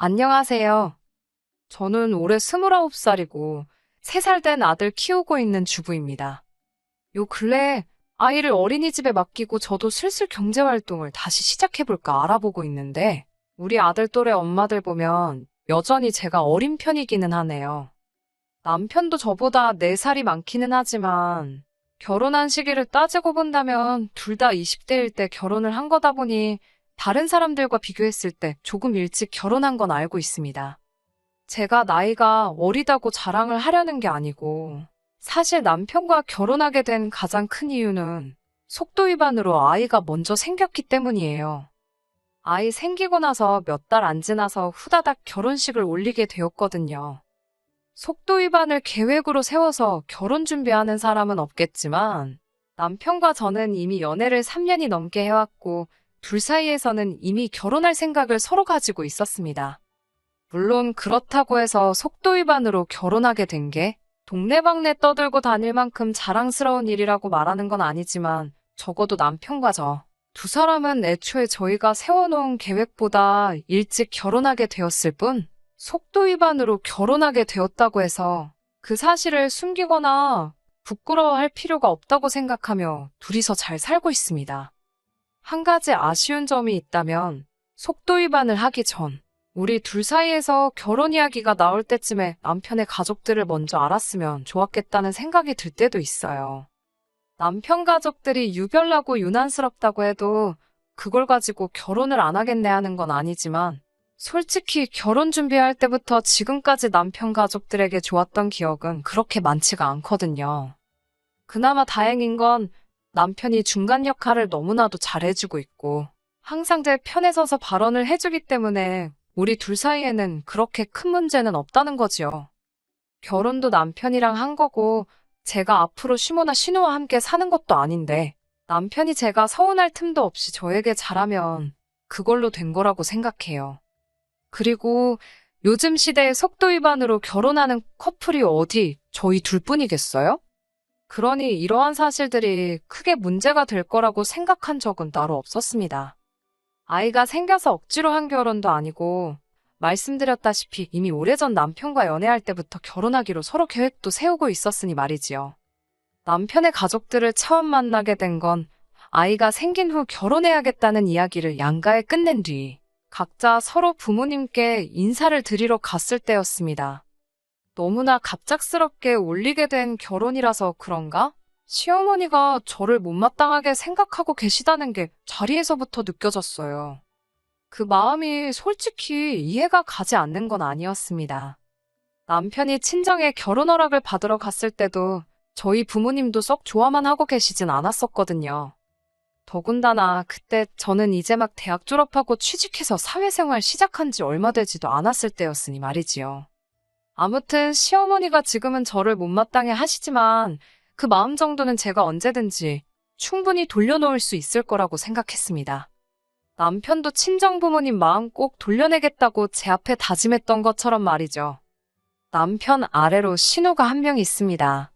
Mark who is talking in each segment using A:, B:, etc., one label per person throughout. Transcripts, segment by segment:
A: 안녕하세요. 저는 올해 29살이고 3살 된 아들 키우고 있는 주부입니다. 요 근래 아이를 어린이집에 맡기고 저도 슬슬 경제활동을 다시 시작해볼까 알아보고 있는데 우리 아들 또래 엄마들 보면 여전히 제가 어린 편이기는 하네요. 남편도 저보다 4살이 많기는 하지만 결혼한 시기를 따지고 본다면 둘 다 20대일 때 결혼을 한 거다 보니 다른 사람들과 비교했을 때 조금 일찍 결혼한 건 알고 있습니다. 제가 나이가 어리다고 자랑을 하려는 게 아니고 사실 남편과 결혼하게 된 가장 큰 이유는 속도 위반으로 아이가 먼저 생겼기 때문이에요. 아이 생기고 나서 몇 달 안 지나서 후다닥 결혼식을 올리게 되었거든요. 속도 위반을 계획으로 세워서 결혼 준비하는 사람은 없겠지만 남편과 저는 이미 연애를 3년이 넘게 해왔고 둘 사이에서는 이미 결혼할 생각을 서로 가지고 있었습니다. 물론 그렇다고 해서 속도 위반으로 결혼하게 된 게 동네방네 떠들고 다닐 만큼 자랑스러운 일이라고 말하는 건 아니지만 적어도 남편과 저 두 사람은 애초에 저희가 세워놓은 계획보다 일찍 결혼하게 되었을 뿐 속도 위반으로 결혼하게 되었다고 해서 그 사실을 숨기거나 부끄러워할 필요가 없다고 생각하며 둘이서 잘 살고 있습니다. 한 가지 아쉬운 점이 있다면 속도 위반을 하기 전 우리 둘 사이에서 결혼 이야기가 나올 때쯤에 남편의 가족들을 먼저 알았으면 좋았겠다는 생각이 들 때도 있어요. 남편 가족들이 유별나고 유난스럽다고 해도 그걸 가지고 결혼을 안 하겠네 하는 건 아니지만 솔직히 결혼 준비할 때부터 지금까지 남편 가족들에게 좋았던 기억은 그렇게 많지가 않거든요. 그나마 다행인 건 남편이 중간 역할을 너무나도 잘해주고 있고 항상 제 편에 서서 발언을 해주기 때문에 우리 둘 사이에는 그렇게 큰 문제는 없다는 거지요. 결혼도 남편이랑 한 거고 제가 앞으로 시모나 신우와 함께 사는 것도 아닌데 남편이 제가 서운할 틈도 없이 저에게 잘하면 그걸로 된 거라고 생각해요. 그리고 요즘 시대에 속도 위반으로 결혼하는 커플이 어디 저희 둘뿐이겠어요? 그러니 이러한 사실들이 크게 문제가 될 거라고 생각한 적은 따로 없었습니다. 아이가 생겨서 억지로 한 결혼도 아니고 말씀드렸다시피 이미 오래전 남편과 연애할 때부터 결혼하기로 서로 계획도 세우고 있었으니 말이지요. 남편의 가족들을 처음 만나게 된 건 아이가 생긴 후 결혼해야겠다는 이야기를 양가에 끝낸 뒤 각자 서로 부모님께 인사를 드리러 갔을 때였습니다. 너무나 갑작스럽게 올리게 된 결혼이라서 그런가? 시어머니가 저를 못마땅하게 생각하고 계시다는 게 자리에서부터 느껴졌어요. 그 마음이 솔직히 이해가 가지 않는 건 아니었습니다. 남편이 친정에 결혼 허락을 받으러 갔을 때도 저희 부모님도 썩 좋아만 하고 계시진 않았었거든요. 더군다나 그때 저는 이제 막 대학 졸업하고 취직해서 사회생활 시작한 지 얼마 되지도 않았을 때였으니 말이지요. 아무튼 시어머니가 지금은 저를 못마땅해 하시지만 그 마음 정도는 제가 언제든지 충분히 돌려놓을 수 있을 거라고 생각했습니다. 남편도 친정부모님 마음 꼭 돌려내겠다고 제 앞에 다짐했던 것처럼 말이죠. 남편 아래로 신우가 한 명 있습니다.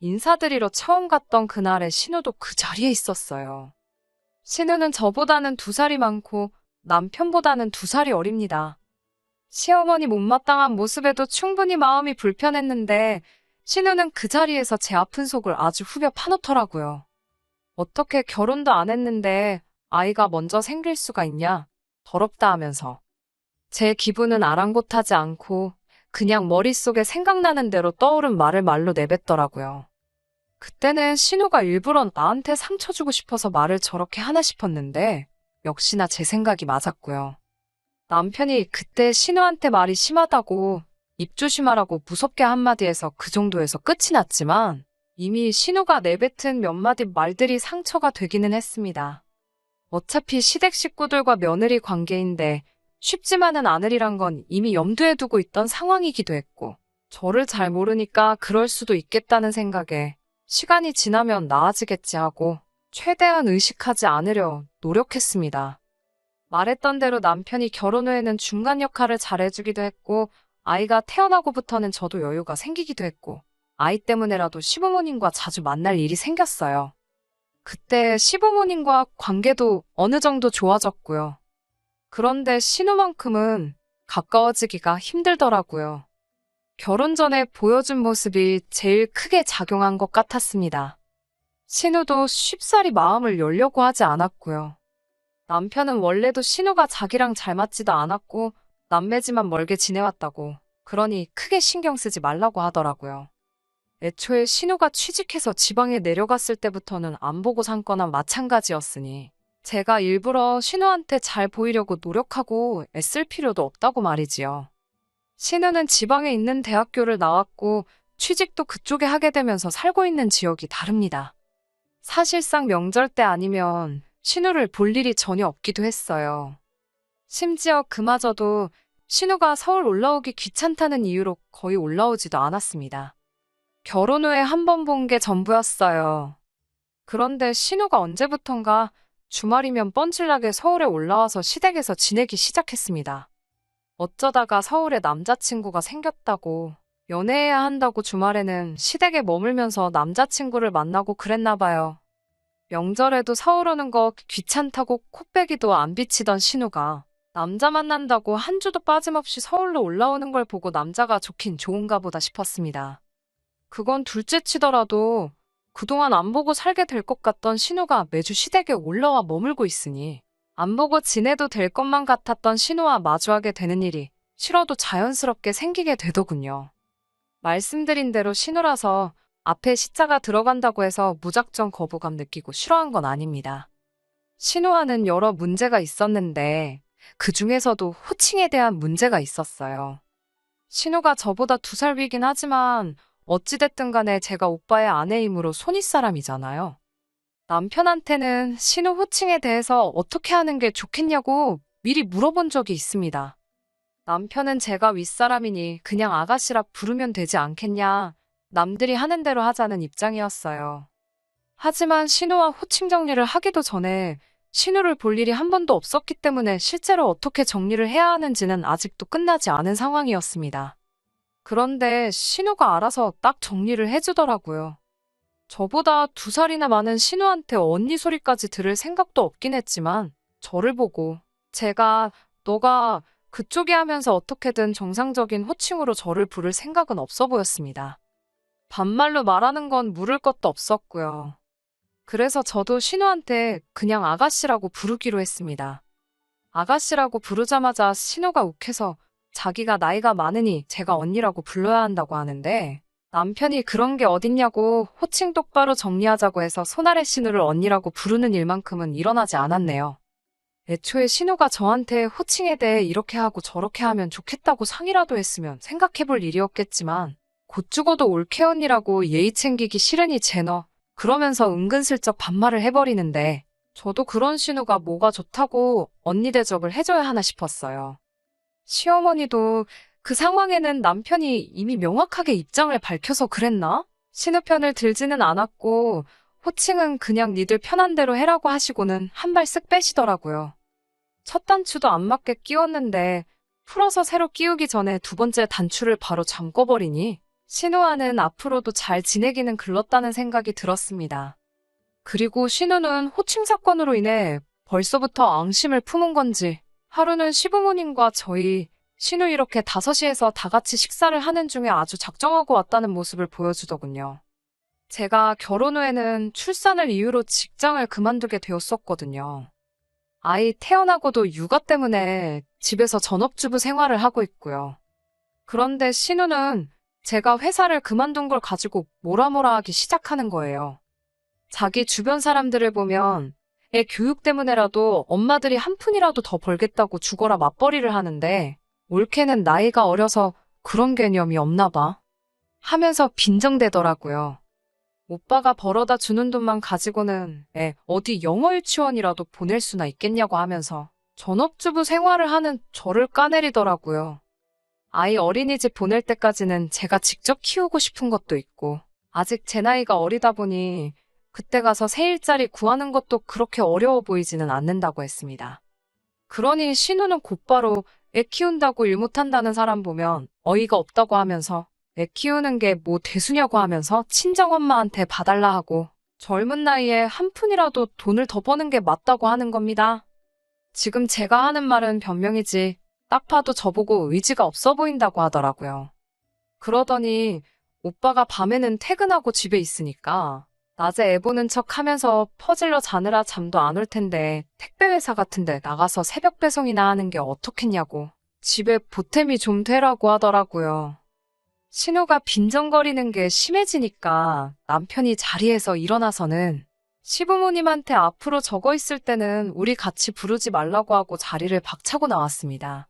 A: 인사드리러 처음 갔던 그날에 신우도 그 자리에 있었어요. 신우는 저보다는 2살이 많고 남편보다는 2살이 어립니다. 시어머니 못마땅한 모습에도 충분히 마음이 불편했는데 신우는 그 자리에서 제 아픈 속을 아주 후벼 파놓더라고요. 어떻게 결혼도 안 했는데 아이가 먼저 생길 수가 있냐? 더럽다 하면서. 제 기분은 아랑곳하지 않고 그냥 머릿속에 생각나는 대로 떠오른 말을 말로 내뱉더라고요. 그때는 신우가 일부러 나한테 상처 주고 싶어서 말을 저렇게 하나 싶었는데 역시나 제 생각이 맞았고요. 남편이 그때 신우한테 말이 심하다고 입 조심하라고 무섭게 한마디 해서 그 정도에서 끝이 났지만 이미 신우가 내뱉은 몇 마디 말들이 상처가 되기는 했습니다. 어차피 시댁 식구들과 며느리 관계인데 쉽지만은 않으리란 건 이미 염두에 두고 있던 상황이기도 했고 저를 잘 모르니까 그럴 수도 있겠다는 생각에 시간이 지나면 나아지겠지 하고 최대한 의식하지 않으려 노력했습니다. 말했던 대로 남편이 결혼 후에는 중간 역할을 잘해주기도 했고 아이가 태어나고부터는 저도 여유가 생기기도 했고 아이 때문에라도 시부모님과 자주 만날 일이 생겼어요. 그때 시부모님과 관계도 어느 정도 좋아졌고요. 그런데 신우만큼은 가까워지기가 힘들더라고요. 결혼 전에 보여준 모습이 제일 크게 작용한 것 같았습니다. 신우도 쉽사리 마음을 열려고 하지 않았고요. 남편은 원래도 신우가 자기랑 잘 맞지도 않았고 남매지만 멀게 지내왔다고, 그러니 크게 신경 쓰지 말라고 하더라고요. 애초에 신우가 취직해서 지방에 내려갔을 때부터는 안 보고 산 거나 마찬가지였으니 제가 일부러 신우한테 잘 보이려고 노력하고 애쓸 필요도 없다고 말이지요. 신우는 지방에 있는 대학교를 나왔고 취직도 그쪽에 하게 되면서 살고 있는 지역이 다릅니다. 사실상 명절 때 아니면 신우를 볼 일이 전혀 없기도 했어요. 심지어 그마저도 신우가 서울 올라오기 귀찮다는 이유로 거의 올라오지도 않았습니다. 결혼 후에 한 번 본 게 전부였어요. 그런데 신우가 언제부턴가 주말이면 뻔질나게 서울에 올라와서 시댁에서 지내기 시작했습니다. 어쩌다가 서울에 남자친구가 생겼다고, 연애해야 한다고 주말에는 시댁에 머물면서 남자친구를 만나고 그랬나 봐요. 명절에도 서울 오는 거 귀찮다고 코빼기도 안 비치던 신우가 남자 만난다고 한 주도 빠짐없이 서울로 올라오는 걸 보고 남자가 좋긴 좋은가 보다 싶었습니다. 그건 둘째 치더라도 그동안 안 보고 살게 될 것 같던 신우가 매주 시댁에 올라와 머물고 있으니 안 보고 지내도 될 것만 같았던 신우와 마주하게 되는 일이 싫어도 자연스럽게 생기게 되더군요. 말씀드린 대로 신우라서 앞에 시자가 들어간다고 해서 무작정 거부감 느끼고 싫어한 건 아닙니다. 신우와는 여러 문제가 있었는데 그 중에서도 호칭에 대한 문제가 있었어요. 신우가 저보다 2살 위긴 하지만 어찌됐든 간에 제가 오빠의 아내이므로 손윗사람이잖아요. 남편한테는 신우 호칭에 대해서 어떻게 하는 게 좋겠냐고 미리 물어본 적이 있습니다. 남편은 제가 윗사람이니 그냥 아가씨라 부르면 되지 않겠냐, 남들이 하는 대로 하자는 입장이었어요. 하지만 신우와 호칭 정리를 하기도 전에 신우를 볼 일이 한 번도 없었기 때문에 실제로 어떻게 정리를 해야 하는지는 아직도 끝나지 않은 상황이었습니다. 그런데 신우가 알아서 딱 정리를 해주더라고요. 저보다 2살이나 많은 신우한테 언니 소리까지 들을 생각도 없긴 했지만 저를 보고 제가 너가 그쪽이 하면서 어떻게든 정상적인 호칭으로 저를 부를 생각은 없어 보였습니다. 반말로 말하는 건 물을 것도 없었고요. 그래서 저도 신우한테 그냥 아가씨라고 부르기로 했습니다. 아가씨라고 부르자마자 신우가 욱해서 자기가 나이가 많으니 제가 언니라고 불러야 한다고 하는데 남편이 그런 게 어딨냐고 호칭 똑바로 정리하자고 해서 손아래 신우를 언니라고 부르는 일만큼은 일어나지 않았네요. 애초에 신우가 저한테 호칭에 대해 이렇게 하고 저렇게 하면 좋겠다고 상의라도 했으면 생각해볼 일이었겠지만 곧 죽어도 올케 언니라고 예의 챙기기 싫으니 제너 그러면서 은근슬쩍 반말을 해버리는데 저도 그런 신우가 뭐가 좋다고 언니 대접을 해줘야 하나 싶었어요. 시어머니도 그 상황에는 남편이 이미 명확하게 입장을 밝혀서 그랬나? 신우 편을 들지는 않았고 호칭은 그냥 니들 편한 대로 해라고 하시고는 한 발 쓱 빼시더라고요. 첫 단추도 안 맞게 끼웠는데 풀어서 새로 끼우기 전에 2번째 단추를 바로 잠궈버리니 신우와는 앞으로도 잘 지내기는 글렀다는 생각이 들었습니다. 그리고 신우는 호칭 사건으로 인해 벌써부터 앙심을 품은 건지 하루는 시부모님과 저희 신우 이렇게 5시에서 다 같이 식사를 하는 중에 아주 작정하고 왔다는 모습을 보여주더군요. 제가 결혼 후에는 출산을 이유로 직장을 그만두게 되었었거든요. 아이 태어나고도 육아 때문에 집에서 전업주부 생활을 하고 있고요. 그런데 신우는 제가 회사를 그만둔 걸 가지고 뭐라 하기 시작하는 거예요. 자기 주변 사람들을 보면 애 교육 때문에라도 엄마들이 한 푼이라도 더 벌겠다고 죽어라 맞벌이를 하는데 올케는 나이가 어려서 그런 개념이 없나 봐 하면서 빈정대더라고요. 오빠가 벌어다 주는 돈만 가지고는 애 어디 영어 유치원이라도 보낼 수나 있겠냐고 하면서 전업주부 생활을 하는 저를 까내리더라고요. 아이 어린이집 보낼 때까지는 제가 직접 키우고 싶은 것도 있고 아직 제 나이가 어리다 보니 그때 가서 새 일자리 구하는 것도 그렇게 어려워 보이지는 않는다고 했습니다. 그러니 신우는 곧바로 애 키운다고 일 못한다는 사람 보면 어이가 없다고 하면서 애 키우는 게 뭐 대수냐고 하면서 친정엄마한테 봐달라 하고 젊은 나이에 한 푼이라도 돈을 더 버는 게 맞다고 하는 겁니다. 지금 제가 하는 말은 변명이지 딱 봐도 저보고 의지가 없어 보인다고 하더라고요. 그러더니 오빠가 밤에는 퇴근하고 집에 있으니까 낮에 애 보는 척 하면서 퍼질러 자느라 잠도 안 올 텐데 택배 회사 같은데 나가서 새벽 배송이나 하는 게 어떻겠냐고 집에 보탬이 좀 되라고 하더라고요. 신우가 빈정거리는 게 심해지니까 남편이 자리에서 일어나서는 시부모님한테 앞으로 적어 있을 때는 우리 같이 부르지 말라고 하고 자리를 박차고 나왔습니다.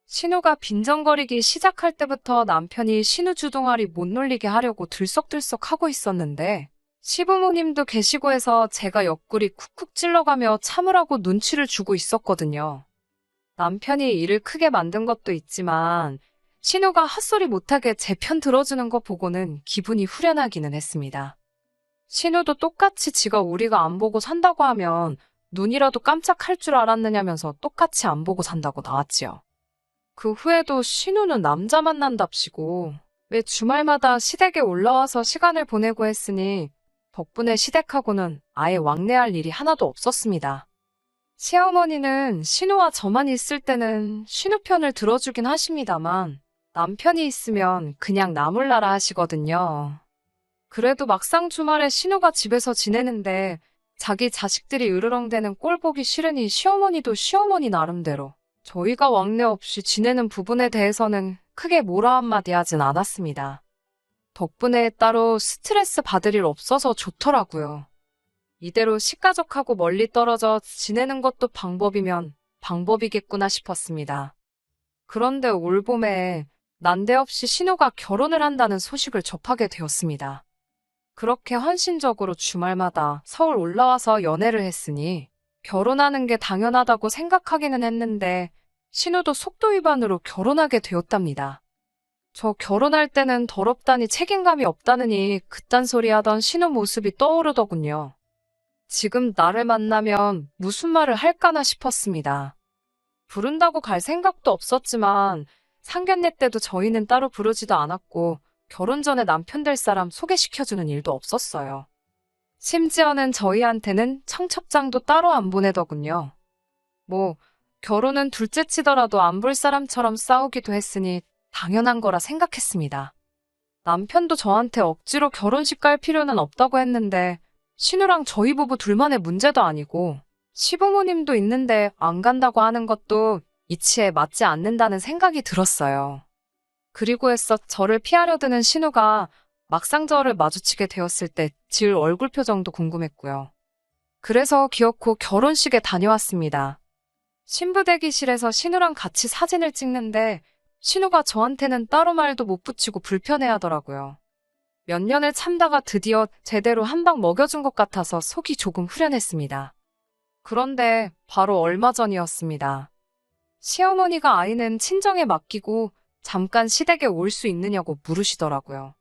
A: 신우가 빈정거리기 시작할 때부터 남편이 신우 주둥아리 못 놀리게 하려고 들썩들썩 하고 있었는데 시부모님도 계시고 해서 제가 옆구리 쿡쿡 찔러가며 참으라고 눈치를 주고 있었거든요. 남편이 일을 크게 만든 것도 있지만 신우가 헛소리 못하게 제 편 들어주는 거 보고는 기분이 후련하기는 했습니다. 신우도 똑같이 지가 우리가 안 보고 산다고 하면 눈이라도 깜짝할 줄 알았느냐면서 똑같이 안 보고 산다고 나왔지요. 그 후에도 신우는 남자 만난답시고 매 주말마다 시댁에 올라와서 시간을 보내고 했으니 덕분에 시댁하고는 아예 왕래할 일이 하나도 없었습니다. 시어머니는 신우와 저만 있을 때는 신우 편을 들어주긴 하십니다만 남편이 있으면 그냥 나몰라라 하시거든요. 그래도 막상 주말에 신우가 집에서 지내는데 자기 자식들이 으르렁대는 꼴 보기 싫으니 시어머니도 시어머니 나름대로 저희가 왕래 없이 지내는 부분에 대해서는 크게 뭐라 한마디 하진 않았습니다. 덕분에 따로 스트레스 받을 일 없어서 좋더라고요. 이대로 식가족하고 멀리 떨어져 지내는 것도 방법이면 방법이겠구나 싶었습니다. 그런데 올 봄에 난데없이 신우가 결혼을 한다는 소식을 접하게 되었습니다. 그렇게 헌신적으로 주말마다 서울 올라와서 연애를 했으니 결혼하는 게 당연하다고 생각하기는 했는데 신우도 속도 위반으로 결혼하게 되었답니다. 저 결혼할 때는 더럽다니 책임감이 없다느니 그딴 소리 하던 신우 모습이 떠오르더군요. 지금 나를 만나면 무슨 말을 할까나 싶었습니다. 부른다고 갈 생각도 없었지만 상견례 때도 저희는 따로 부르지도 않았고 결혼 전에 남편 될 사람 소개시켜주는 일도 없었어요. 심지어는 저희한테는 청첩장도 따로 안 보내더군요. 결혼은 둘째 치더라도 안 볼 사람처럼 싸우기도 했으니 당연한 거라 생각했습니다. 남편도 저한테 억지로 결혼식 갈 필요는 없다고 했는데 신우랑 저희 부부 둘만의 문제도 아니고 시부모님도 있는데 안 간다고 하는 것도 이치에 맞지 않는다는 생각이 들었어요. 그리고 해서 저를 피하려 드는 신우가 막상 저를 마주치게 되었을 때 지을 얼굴 표정도 궁금했고요. 그래서 기어코 결혼식에 다녀왔습니다. 신부 대기실에서 신우랑 같이 사진을 찍는데 신우가 저한테는 따로 말도 못 붙이고 불편해하더라고요. 몇 년을 참다가 드디어 제대로 한 방 먹여준 것 같아서 속이 조금 후련했습니다. 그런데 바로 얼마 전이었습니다. 시어머니가 아이는 친정에 맡기고 잠깐 시댁에 올 수 있느냐고 물으시더라고요.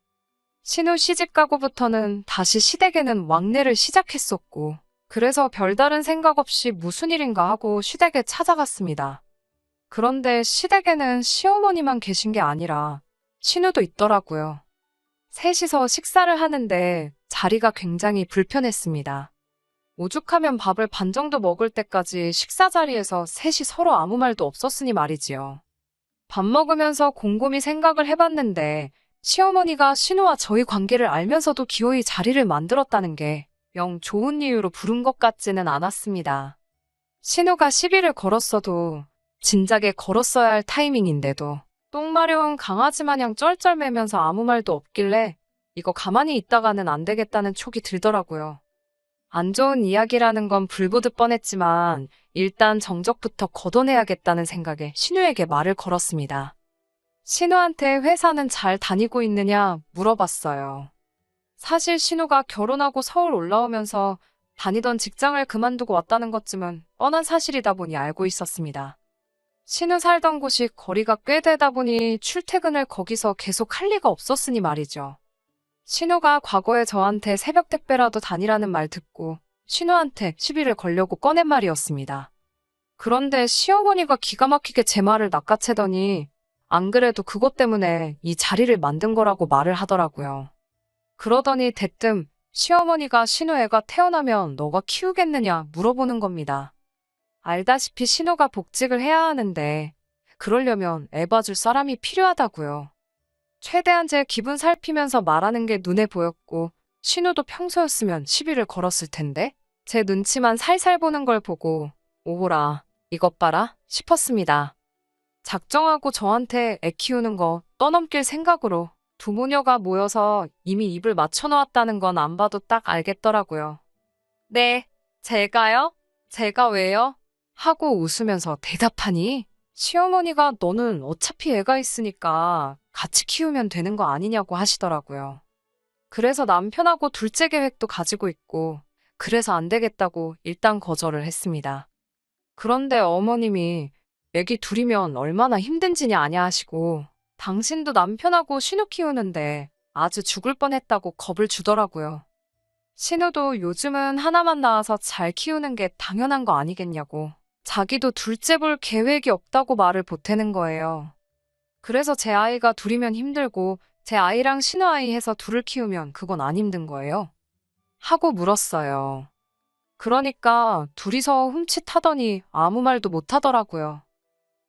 A: 신우 시집 가고부터는 다시 시댁에는 왕래를 시작했었고 그래서 별다른 생각 없이 무슨 일인가 하고 시댁에 찾아갔습니다. 그런데 시댁에는 시어머니만 계신 게 아니라 신우도 있더라고요. 셋이서 식사를 하는데 자리가 굉장히 불편했습니다. 오죽하면 밥을 반 정도 먹을 때까지 식사 자리에서 셋이 서로 아무 말도 없었으니 말이지요. 밥 먹으면서 곰곰이 생각을 해봤는데 시어머니가 신우와 저희 관계를 알면서도 기어이 자리를 만들었다는 게 영 좋은 이유로 부른 것 같지는 않았습니다. 신우가 시비를 걸었어도 진작에 걸었어야 할 타이밍인데도 똥 마려운 강아지 마냥 쩔쩔매면서 아무 말도 없길래 이거 가만히 있다가는 안 되겠다는 촉이 들더라고요. 안 좋은 이야기라는 건 불보듯 뻔했지만 일단 정적부터 걷어내야겠다는 생각에 신우에게 말을 걸었습니다. 신우한테 회사는 잘 다니고 있느냐 물어봤어요. 사실 신우가 결혼하고 서울 올라오면서 다니던 직장을 그만두고 왔다는 것쯤은 뻔한 사실이다 보니 알고 있었습니다. 신우 살던 곳이 거리가 꽤 되다 보니 출퇴근을 거기서 계속 할 리가 없었으니 말이죠. 신우가 과거에 저한테 새벽 택배라도 다니라는 말 듣고 신우한테 시비를 걸려고 꺼낸 말이었습니다. 그런데 시어머니가 기가 막히게 제 말을 낚아채더니 안 그래도 그것 때문에 이 자리를 만든 거라고 말을 하더라고요. 그러더니 대뜸 시어머니가 신우 애가 태어나면 너가 키우겠느냐 물어보는 겁니다. 알다시피 신우가 복직을 해야 하는데 그러려면 애 봐줄 사람이 필요하다고요. 최대한 제 기분 살피면서 말하는 게 눈에 보였고, 신우도 평소였으면 시비를 걸었을 텐데, 제 눈치만 살살 보는 걸 보고, 오호라, 이것 봐라, 싶었습니다. 작정하고 저한테 애 키우는 거 떠넘길 생각으로 두 모녀가 모여서 이미 입을 맞춰놓았다는 건 안 봐도 딱 알겠더라고요. 네, 제가요? 제가 왜요? 하고 웃으면서 대답하니 시어머니가 너는 어차피 애가 있으니까 같이 키우면 되는 거 아니냐고 하시더라고요. 그래서 남편하고 둘째 계획도 가지고 있고 그래서 안 되겠다고 일단 거절을 했습니다. 그런데 어머님이 애기 둘이면 얼마나 힘든지냐 아냐 하시고 당신도 남편하고 신우 키우는데 아주 죽을 뻔했다고 겁을 주더라고요. 신우도 요즘은 하나만 낳아서 잘 키우는 게 당연한 거 아니겠냐고. 자기도 둘째 볼 계획이 없다고 말을 보태는 거예요. 그래서 제 아이가 둘이면 힘들고 제 아이랑 신우 아이 해서 둘을 키우면 그건 안 힘든 거예요. 하고 물었어요. 그러니까 둘이서 훔칫하더니 아무 말도 못 하더라고요.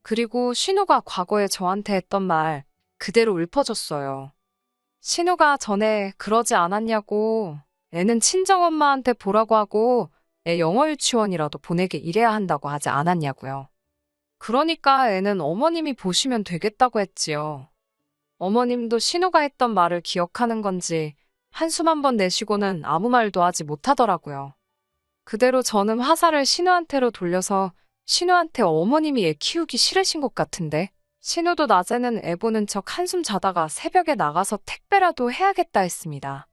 A: 그리고 신우가 과거에 저한테 했던 말 그대로 읊어줬어요. 신우가 전에 그러지 않았냐고 애는 친정엄마한테 보라고 하고 애 영어 유치원이라도 보내게 이래야 한다고 하지 않았냐고요. 그러니까 애는 어머님이 보시면 되겠다고 했지요. 어머님도 신우가 했던 말을 기억하는 건지 한숨 한 번 내쉬고는 아무 말도 하지 못하더라고요. 그대로 저는 화살을 신우한테로 돌려서 신우한테 어머님이 애 키우기 싫으신 것 같은데 신우도 낮에는 애 보는 척 한숨 자다가 새벽에 나가서 택배라도 해야겠다 했습니다.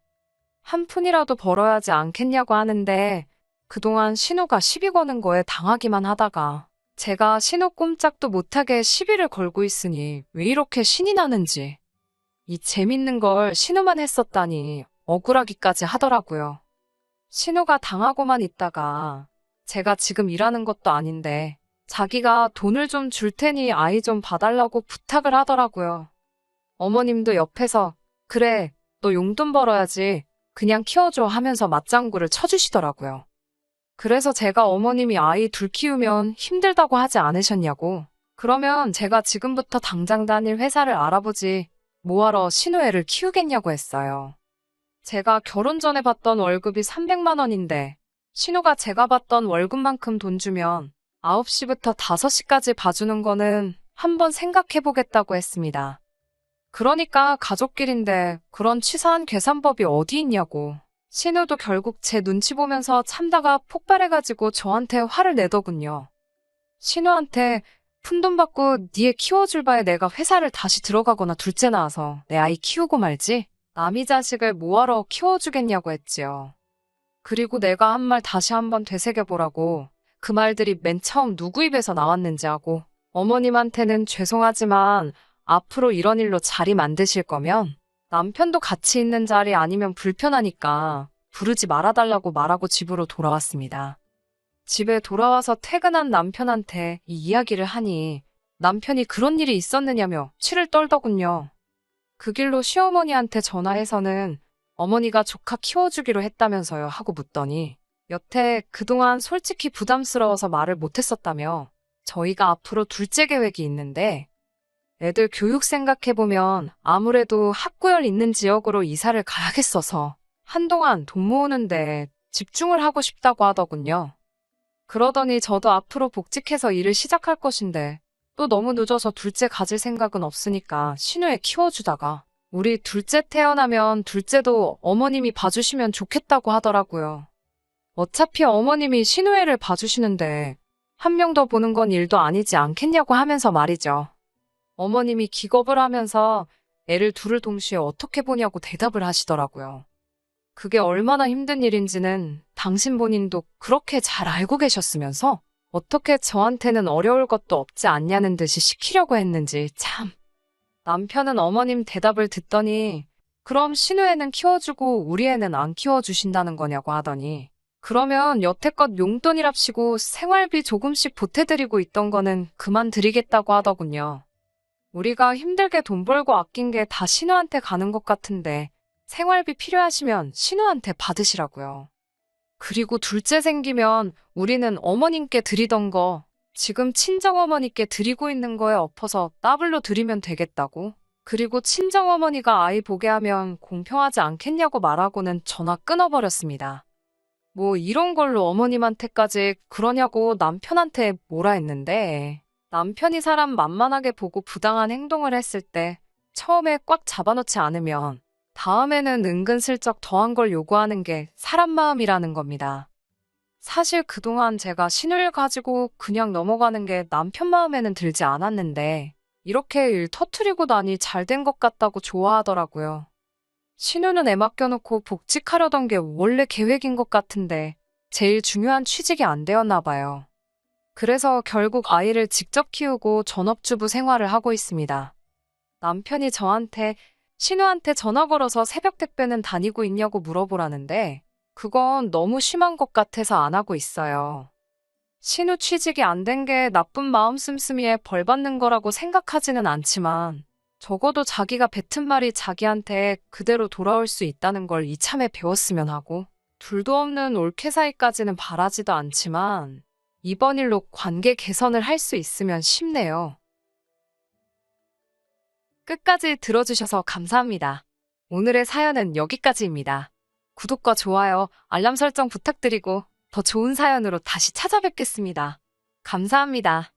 A: 한 푼이라도 벌어야 하지 않겠냐고 하는데 그동안 신우가 시비 거는 거에 당하기만 하다가 제가 신우 꼼짝도 못하게 시비를 걸고 있으니 왜 이렇게 신이 나는지 이 재밌는 걸 신우만 했었다니 억울하기까지 하더라고요. 신우가 당하고만 있다가 제가 지금 일하는 것도 아닌데 자기가 돈을 좀 줄 테니 아이 좀 봐달라고 부탁을 하더라고요. 어머님도 옆에서 그래, 너 용돈 벌어야지. 그냥 키워줘 하면서 맞장구를 쳐주시더라고요. 그래서 제가 어머님이 아이 둘 키우면 힘들다고 하지 않으셨냐고. 그러면 제가 지금부터 당장 다닐 회사를 알아보지 뭐하러 신우 애를 키우겠냐고 했어요. 제가 결혼 전에 받던 월급이 300만 원인데 신우가 제가 받던 월급만큼 돈 주면 9시부터 5시까지 봐주는 거는 한번 생각해보겠다고 했습니다. 그러니까 가족끼린데 그런 치사한 계산법이 어디 있냐고. 신우도 결국 제 눈치 보면서 참다가 폭발해가지고 저한테 화를 내더군요. 신우한테 푼돈 받고 니 애 키워줄 바에 내가 회사를 다시 들어가거나 둘째 낳아서 내 아이 키우고 말지 남이 자식을 뭐하러 키워주겠냐고 했지요. 그리고 내가 한 말 다시 한번 되새겨보라고 그 말들이 맨 처음 누구 입에서 나왔는지 하고 어머님한테는 죄송하지만 앞으로 이런 일로 자리 만드실 거면 남편도 같이 있는 자리 아니면 불편하니까 부르지 말아달라고 말하고 집으로 돌아왔습니다. 집에 돌아와서 퇴근한 남편한테 이 이야기를 하니 남편이 그런 일이 있었느냐며 치를 떨더군요. 그 길로 시어머니한테 전화해서는 어머니가 조카 키워주기로 했다면서요 하고 묻더니 여태 그동안 솔직히 부담스러워서 말을 못했었다며 저희가 앞으로 둘째 계획이 있는데 애들 교육 생각해보면 아무래도 학구열 있는 지역으로 이사를 가야겠어서 한동안 돈 모으는데 집중을 하고 싶다고 하더군요. 그러더니 저도 앞으로 복직해서 일을 시작할 것인데 또 너무 늦어서 둘째 가질 생각은 없으니까 신우애 키워주다가 우리 둘째 태어나면 둘째도 어머님이 봐주시면 좋겠다고 하더라고요. 어차피 어머님이 신우애를 봐주시는데 한 명 더 보는 건 일도 아니지 않겠냐고 하면서 말이죠. 어머님이 기겁을 하면서 애를 둘을 동시에 어떻게 보냐고 대답을 하시더라고요. 그게 얼마나 힘든 일인지는 당신 본인도 그렇게 잘 알고 계셨으면서 어떻게 저한테는 어려울 것도 없지 않냐는 듯이 시키려고 했는지 참. 남편은 어머님 대답을 듣더니 그럼 신우애는 키워주고 우리 애는 안 키워주신다는 거냐고 하더니 그러면 여태껏 용돈이랍시고 생활비 조금씩 보태드리고 있던 거는 그만 드리겠다고 하더군요. 우리가 힘들게 돈 벌고 아낀 게 다 신우한테 가는 것 같은데 생활비 필요하시면 신우한테 받으시라고요. 그리고 둘째 생기면 우리는 어머님께 드리던 거 지금 친정어머니께 드리고 있는 거에 엎어서 더블로 드리면 되겠다고. 그리고 친정어머니가 아이 보게 하면 공평하지 않겠냐고 말하고는 전화 끊어버렸습니다. 뭐 이런 걸로 어머님한테까지 그러냐고 남편한테 뭐라 했는데, 남편이 사람 만만하게 보고 부당한 행동을 했을 때 처음에 꽉 잡아놓지 않으면 다음에는 은근슬쩍 더한 걸 요구하는 게 사람 마음이라는 겁니다. 사실 그동안 제가 신우를 가지고 그냥 넘어가는 게 남편 마음에는 들지 않았는데, 이렇게 일 터트리고 나니 잘 된 것 같다고 좋아하더라고요. 신우는 애 맡겨놓고 복직하려던 게 원래 계획인 것 같은데, 제일 중요한 취직이 안 되었나 봐요. 그래서 결국 아이를 직접 키우고 전업주부 생활을 하고 있습니다. 남편이 저한테 신우한테 전화 걸어서 새벽 택배는 다니고 있냐고 물어보라는데, 그건 너무 심한 것 같아서 안 하고 있어요. 신우 취직이 안 된 게 나쁜 마음 씀씀이에 벌 받는 거라고 생각하지는 않지만, 적어도 자기가 뱉은 말이 자기한테 그대로 돌아올 수 있다는 걸 이참에 배웠으면 하고, 둘도 없는 올케 사이까지는 바라지도 않지만, 이번 일로 관계 개선을 할 수 있으면 싶네요. 끝까지 들어주셔서 감사합니다. 오늘의 사연은 여기까지입니다. 구독과 좋아요, 알람 설정 부탁드리고 더 좋은 사연으로 다시 찾아뵙겠습니다. 감사합니다.